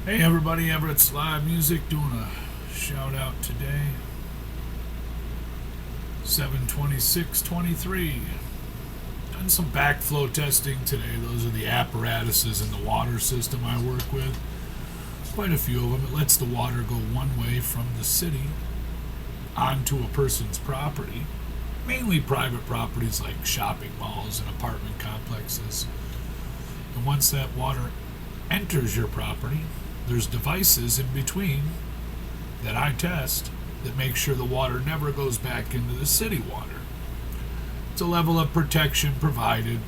Hey everybody, Everett's Live Music doing a shout out today. 7/26/23. Done some backflow testing today. Those are the apparatuses in the water system I work with. Quite a few of them. It lets the water go one way from the city onto a person's property. Mainly private properties like shopping malls and apartment complexes. And once that water enters your property, there's devices in between that I test that make sure the water never goes back into the city water. It's a level of protection provided.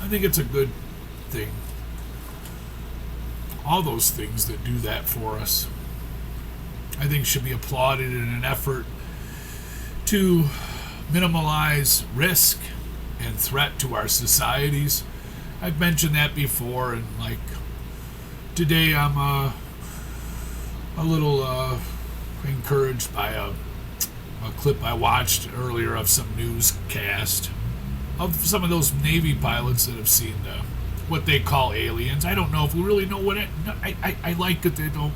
I think it's a good thing. All those things that do that for us, I think, should be applauded in an effort to minimize risk and threat to our societies. I've mentioned that before, and like today I'm a little encouraged by a clip I watched earlier of some newscast of some of those Navy pilots that have seen what they call aliens. I don't know if we really know what it. I like that they don't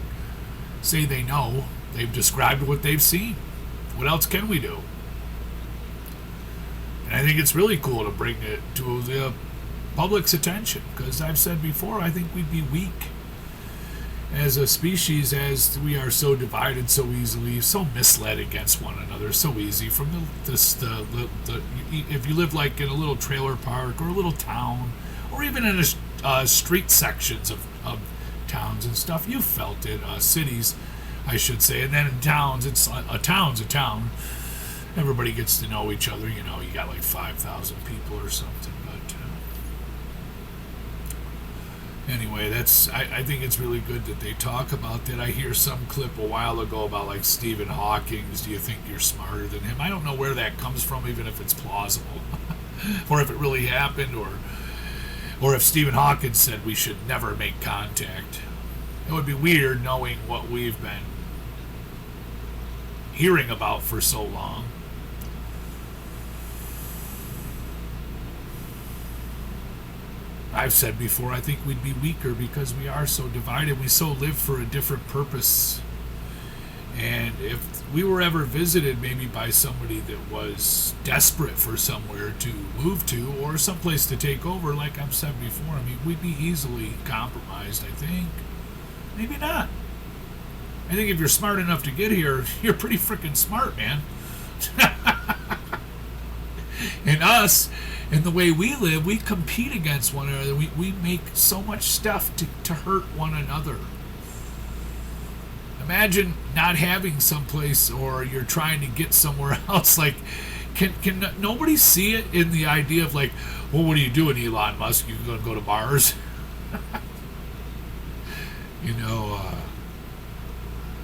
say they know. They've described what they've seen. What else can we do? And I think it's really cool to bring it to the public's attention, because I've said before, I think we'd be weak as a species, as we are so divided so easily, so misled against one another so easy. From if you live like in a little trailer park or a little town, or even in street sections of towns and stuff, you felt it. Cities, I should say, and then in towns, it's a town's a town. Everybody gets to know each other. You know, you got like 5,000 people or something, but. Anyway, I think it's really good that they talk about that. I hear some clip a while ago about like Stephen Hawking. Do you think you're smarter than him? I don't know where that comes from, even if it's plausible, or if it really happened, or if Stephen Hawking said we should never make contact. It would be weird knowing what we've been hearing about for so long. I've said before, I think we'd be weaker because we are so divided. We so live for a different purpose. And if we were ever visited maybe by somebody that was desperate for somewhere to move to or someplace to take over, like I've said before, I mean, we'd be easily compromised, I think. Maybe not. I think if you're smart enough to get here, you're pretty freaking smart, man. And us, and the way we live, we compete against one another. We make so much stuff to hurt one another. Imagine not having someplace, or you're trying to get somewhere else. Like, can nobody see it in the idea of like, well, what are you doing, Elon Musk? You going to go to Mars? you know,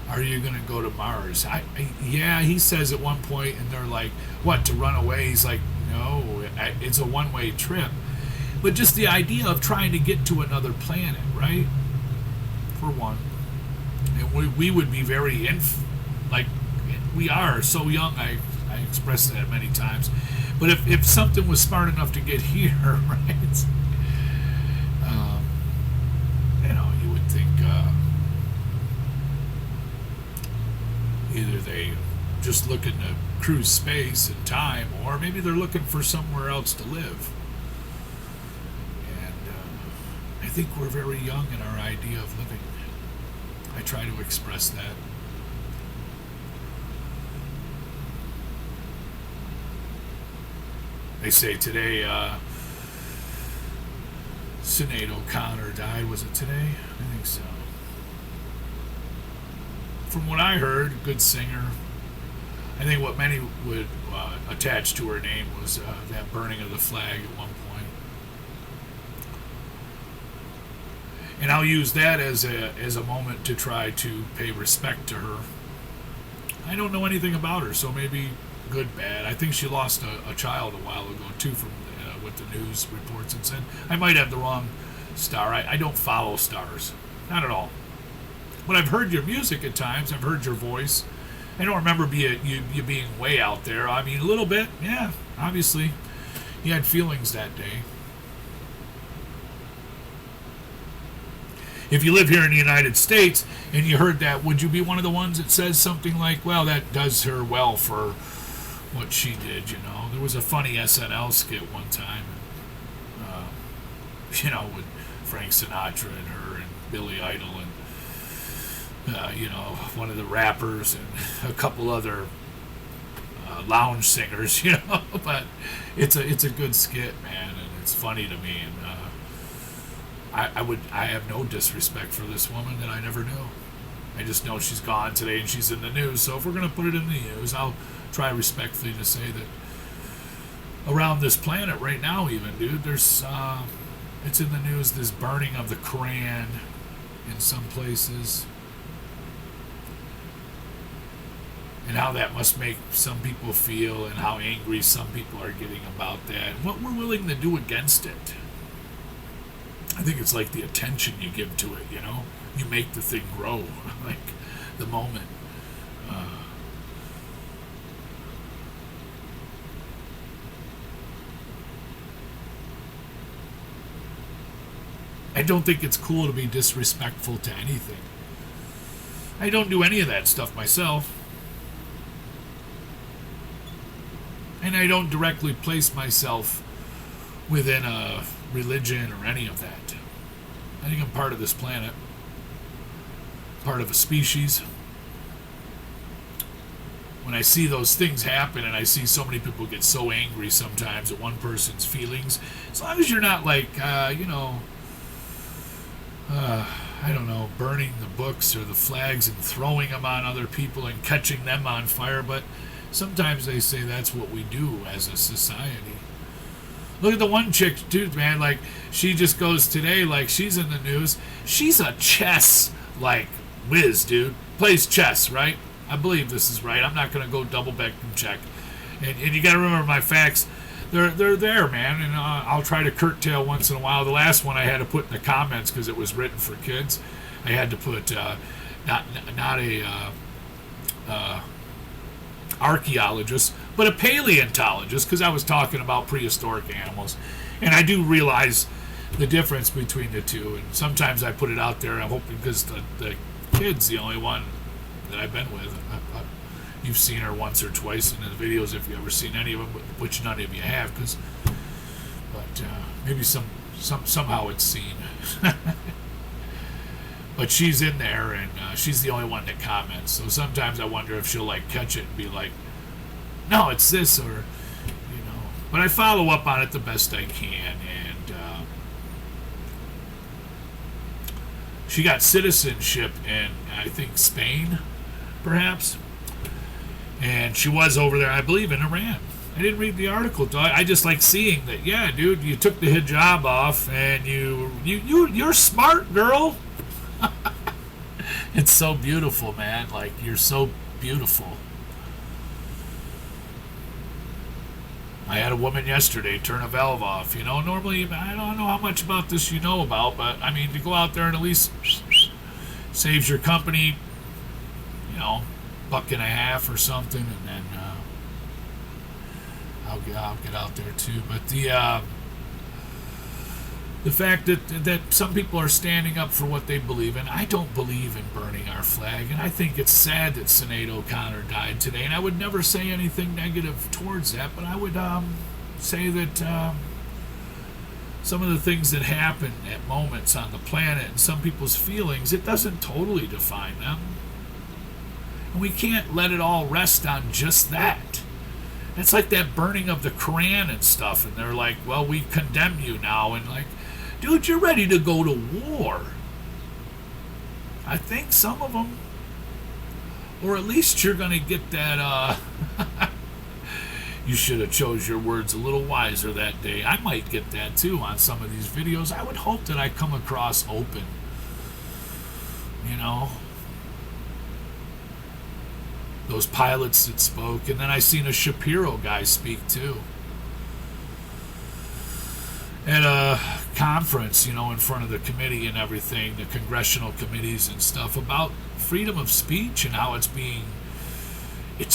are you going to go to Mars? Yeah, he says at one point, and they're like, what, to run away? He's like, no, it's a one-way trip. But just the idea of trying to get to another planet, right? For one. And we would be very, like, we are so young, I expressed that many times. But if something was smart enough to get here, right? You would think either they just looking to cruise space and time, or maybe they're looking for somewhere else to live. And I think we're very young in our idea of living. I try to express that. They say today, Sinead O'Connor died. Was it today? I think so. From what I heard, good singer. I think what many would attach to her name was that burning of the flag at one point. And I'll use that as a moment to try to pay respect to her. I don't know anything about her, so maybe good, bad. I think she lost a child a while ago, too, from what the news reports and said. I might have the wrong star. I don't follow stars. Not at all. But I've heard your music at times. I've heard your voice. I don't remember you being way out there. I mean, a little bit, yeah, obviously. You had feelings that day. if you live here in the United States and you heard that, would you be one of the ones that says something like, well, that does her well for what she did, you know? There was a funny SNL skit one time, you know, with Frank Sinatra and her and Billy Idol and, you know, one of the rappers and a couple other lounge singers, you know. But it's a good skit, man, and it's funny to me. And I have no disrespect for this woman that I never knew. I just know she's gone today and she's in the news. So if we're going to put it in the news, I'll try respectfully to say that around this planet right now, even, dude, there's it's in the news, this burning of the Quran in some places, and how that must make some people feel, and how angry some people are getting about that, and what we're willing to do against it. I think it's like the attention you give to it, you know? You make the thing grow, like the moment. I don't think it's cool to be disrespectful to anything. I don't do any of that stuff myself. And I don't directly place myself within a religion or any of that. I think I'm part of this planet, part of a species. When I see those things happen and I see so many people get so angry sometimes at one person's feelings, as long as you're not like, I don't know, burning the books or the flags and throwing them on other people and catching them on fire, but sometimes they say that's what we do as a society. Look at the one chick, dude, man, like, she just goes today, like, she's in the news. She's a chess, like, whiz, dude. Plays chess, right? I believe this is right. I'm not going to go double back and check. And you got to remember my facts. They're there, man, and I'll try to curtail once in a while. The last one I had to put in the comments because it was written for kids. I had to put not a archaeologist, but a paleontologist, because I was talking about prehistoric animals, and I do realize the difference between the two. And sometimes I put it out there. I'm hoping because the kid's the only one that I've been with. You've seen her once or twice in the videos if you've ever seen any of them, which none of you have, but maybe somehow it's seen. But she's in there, and she's the only one that comments. So sometimes I wonder if she'll like catch it and be like, "No, it's this," or you know. But I follow up on it the best I can, and she got citizenship in, I think, Spain, perhaps. And she was over there, I believe, in Iran. I didn't read the article. I just like seeing that. Yeah, dude, you took the hijab off, and you're smart, girl. It's so beautiful, man. Like, you're so beautiful. I had a woman yesterday turn a valve off. You know, normally, I don't know how much about this you know about, but I mean, to go out there and at least saves your company, you know, $1.50 or something, and then I'll get out there too. But the fact that some people are standing up for what they believe in. I don't believe in burning our flag, and I think it's sad that Sinead O'Connor died today. And I would never say anything negative towards that, but I would say that some of the things that happen at moments on the planet and some people's feelings, it doesn't totally define them. And we can't let it all rest on just that. It's like that burning of the Quran and stuff, and they're like, well, we condemn you now, and like, dude, you're ready to go to war. I think some of them. Or at least you're going to get that, you should have chose your words a little wiser that day. I might get that too on some of these videos. I would hope that I come across open. You know? Those pilots that spoke, and then I seen a Shapiro guy speak too at a conference, you know, in front of the committee and everything, the congressional committees and stuff, about freedom of speech and how it's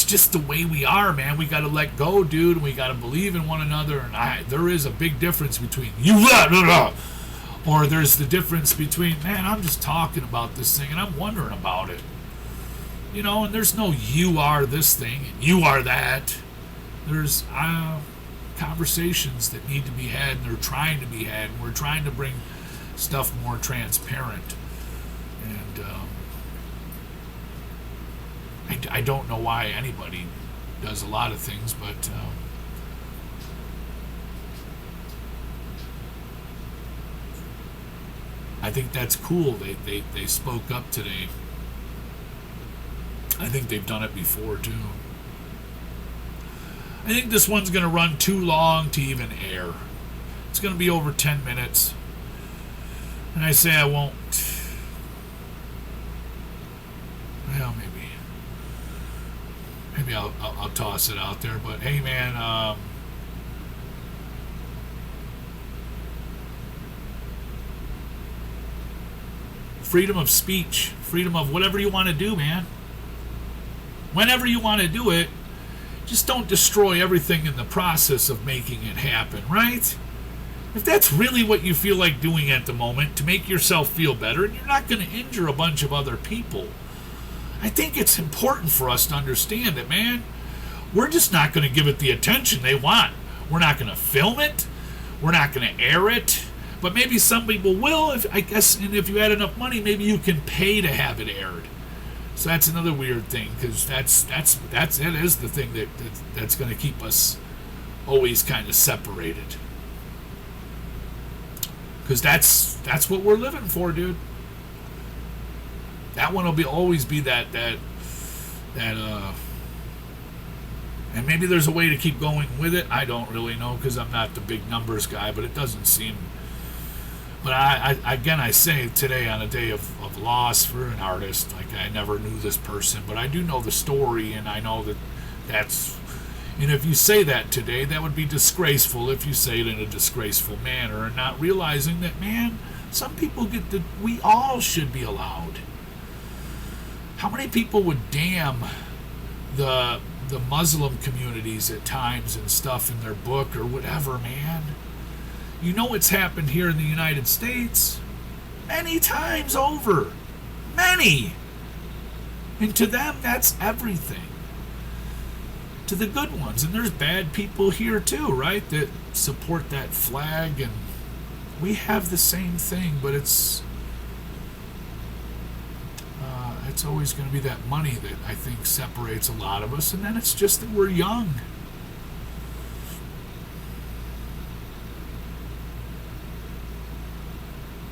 just the way we are, man. We got to let go, dude, and we got to believe in one another. And there is a big difference between you Or there's the difference between, man, I'm just talking about this thing and I'm wondering about it. And there's no you are this thing and you are that. There's conversations that need to be had and they're trying to be had. And we're trying to bring stuff more transparent. And I don't know why anybody does a lot of things, but I think that's cool. They spoke up today. I think they've done it before too. I think this one's going to run too long to even air. It's going to be over 10 minutes. And I say I won't. Well, maybe I'll toss it out there. But hey, man, freedom of speech, freedom of whatever you want to do, man. Whenever you want to do it, just don't destroy everything in the process of making it happen, right? If that's really what you feel like doing at the moment to make yourself feel better, and you're not going to injure a bunch of other people, I think it's important for us to understand that, man, we're just not going to give it the attention they want. We're not going to film it. We're not going to air it. But maybe some people will, I guess, and if you had enough money, maybe you can pay to have it aired. So that's another weird thing, because that is the thing that's going to keep us always kind of separated. Because that's what we're living for, dude. That one will always be that and maybe there's a way to keep going with it. I don't really know, because I'm not the big numbers guy, but it doesn't seem. But I say today, on a day of loss for an artist, like, I never knew this person, but I do know the story, and I know that's. And if you say that today, that would be disgraceful if you say it in a disgraceful manner, and not realizing that, man, some people we all should be allowed. How many people would damn the Muslim communities at times and stuff in their book or whatever, man? You know it's happened here in the United States many times over. Many. And to them, that's everything. To the good ones. And there's bad people here too, right? That support that flag. And we have the same thing, but it's always going to be that money that I think separates a lot of us. And then it's just that we're young.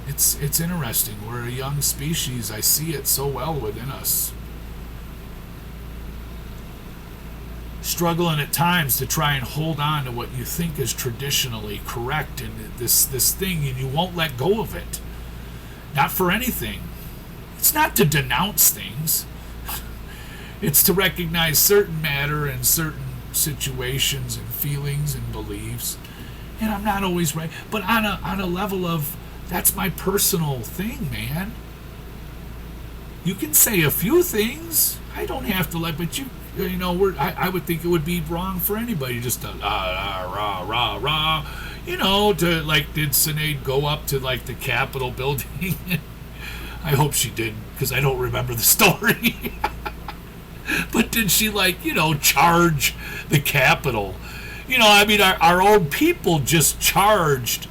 It's interesting. We're a young species. I see it so well within us. Struggling at times to try and hold on to what you think is traditionally correct in this thing, and you won't let go of it. Not for anything. It's not to denounce things. It's to recognize certain matter and certain situations and feelings and beliefs. And I'm not always right, but on a level of, that's my personal thing, man. You can say a few things. I don't have to but I would think it would be wrong for anybody just to rah, rah, rah. To, like, did Sinead go up to, like, the Capitol building? I hope she didn't, because I don't remember the story. But did she, charge the Capitol? Our own people just charged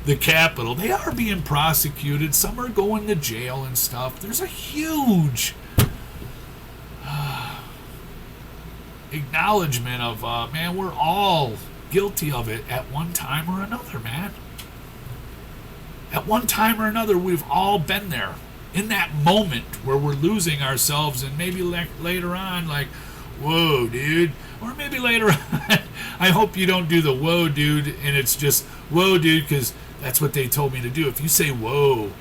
the Capitol. They are being prosecuted. Some are going to jail and stuff. There's a huge acknowledgement of, man, we're all guilty of it at one time or another, man. At one time or another, we've all been there. In that moment where we're losing ourselves, and maybe later on, like, whoa, dude. Or maybe later on, I hope you don't do the whoa, dude, and it's just, whoa, dude, because that's what they told me to do. If you say, whoa,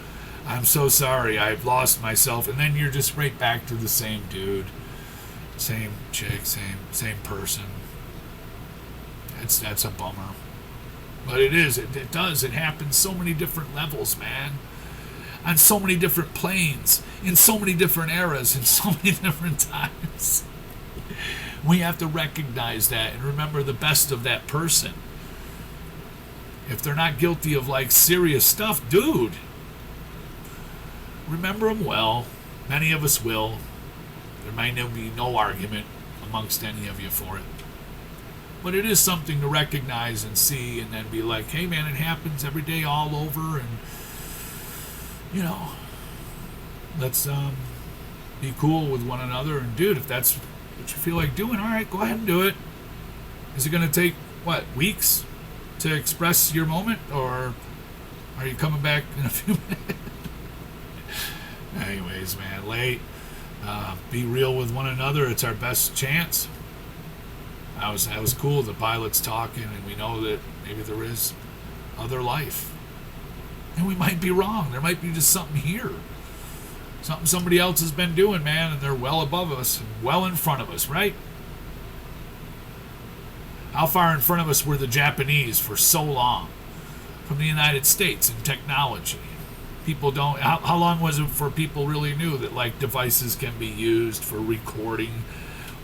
I'm so sorry, I've lost myself, and then you're just right back to the same dude, same chick, same person. That's a bummer. But it is. It does. It happens so many different levels, man. On so many different planes, in so many different eras, in so many different times. We have to recognize that and remember the best of that person. if they're not guilty of like serious stuff, dude, remember them well. Many of us will. There might be no argument amongst any of you for it. But it is something to recognize and see and then be like, hey man, it happens every day all over, and you know, let's be cool with one another. And dude, if that's what you feel like doing, all right, go ahead and do it. Is it going to take, what, weeks to express your moment, or are you coming back in a few minutes? Anyways, man, late. Be real with one another. It's our best chance. That was cool. The pilot's talking, and we know that maybe there is other life, and we might be wrong. There might be just something here, something somebody else has been doing, man, and they're well above us, well in front of us, right? How far in front of us were the Japanese for so long from the United States in technology? People don't. How long was it for people really knew that like devices can be used for recording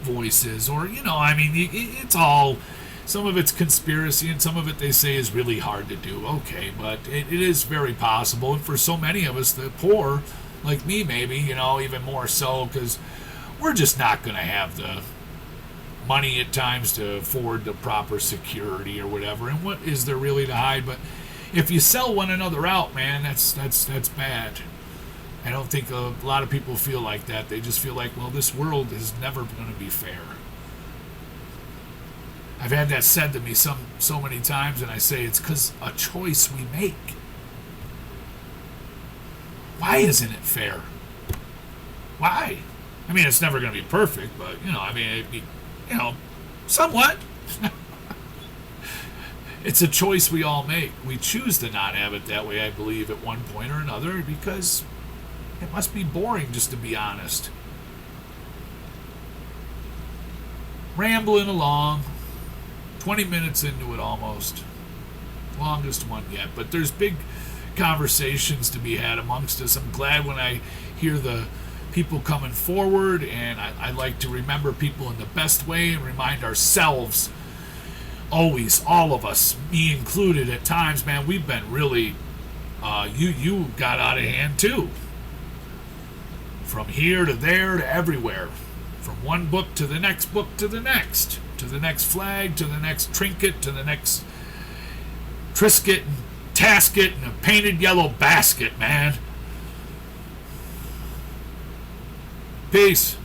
voices, or I mean, it's all, some of it's conspiracy and some of it they say is really hard to do. Okay, but it is very possible, and for so many of us, the poor, like me maybe, even more so, because we're just not going to have the money at times to afford the proper security or whatever. And what is there really to hide? But if you sell one another out, man, that's bad. I don't think a lot of people feel like that. They just feel like, well, this world is never going to be fair. I've had that said to me so many times, and I say it's because a choice we make. Why isn't it fair? Why? I mean, it's never going to be perfect, but, I mean, it'd be, somewhat. It's a choice we all make. We choose to not have it that way, I believe, at one point or another, because it must be boring, just to be honest. Rambling along, 20 minutes into it almost. Longest one yet. But there's big conversations to be had amongst us. I'm glad when I hear the people coming forward, and I like to remember people in the best way and remind ourselves, always, all of us, me included at times, man, we've been really, you got out of hand too. From here to there to everywhere. From one book to the next book to the next flag, to the next trinket, to the next trisket and tasket and a painted yellow basket, man. Peace.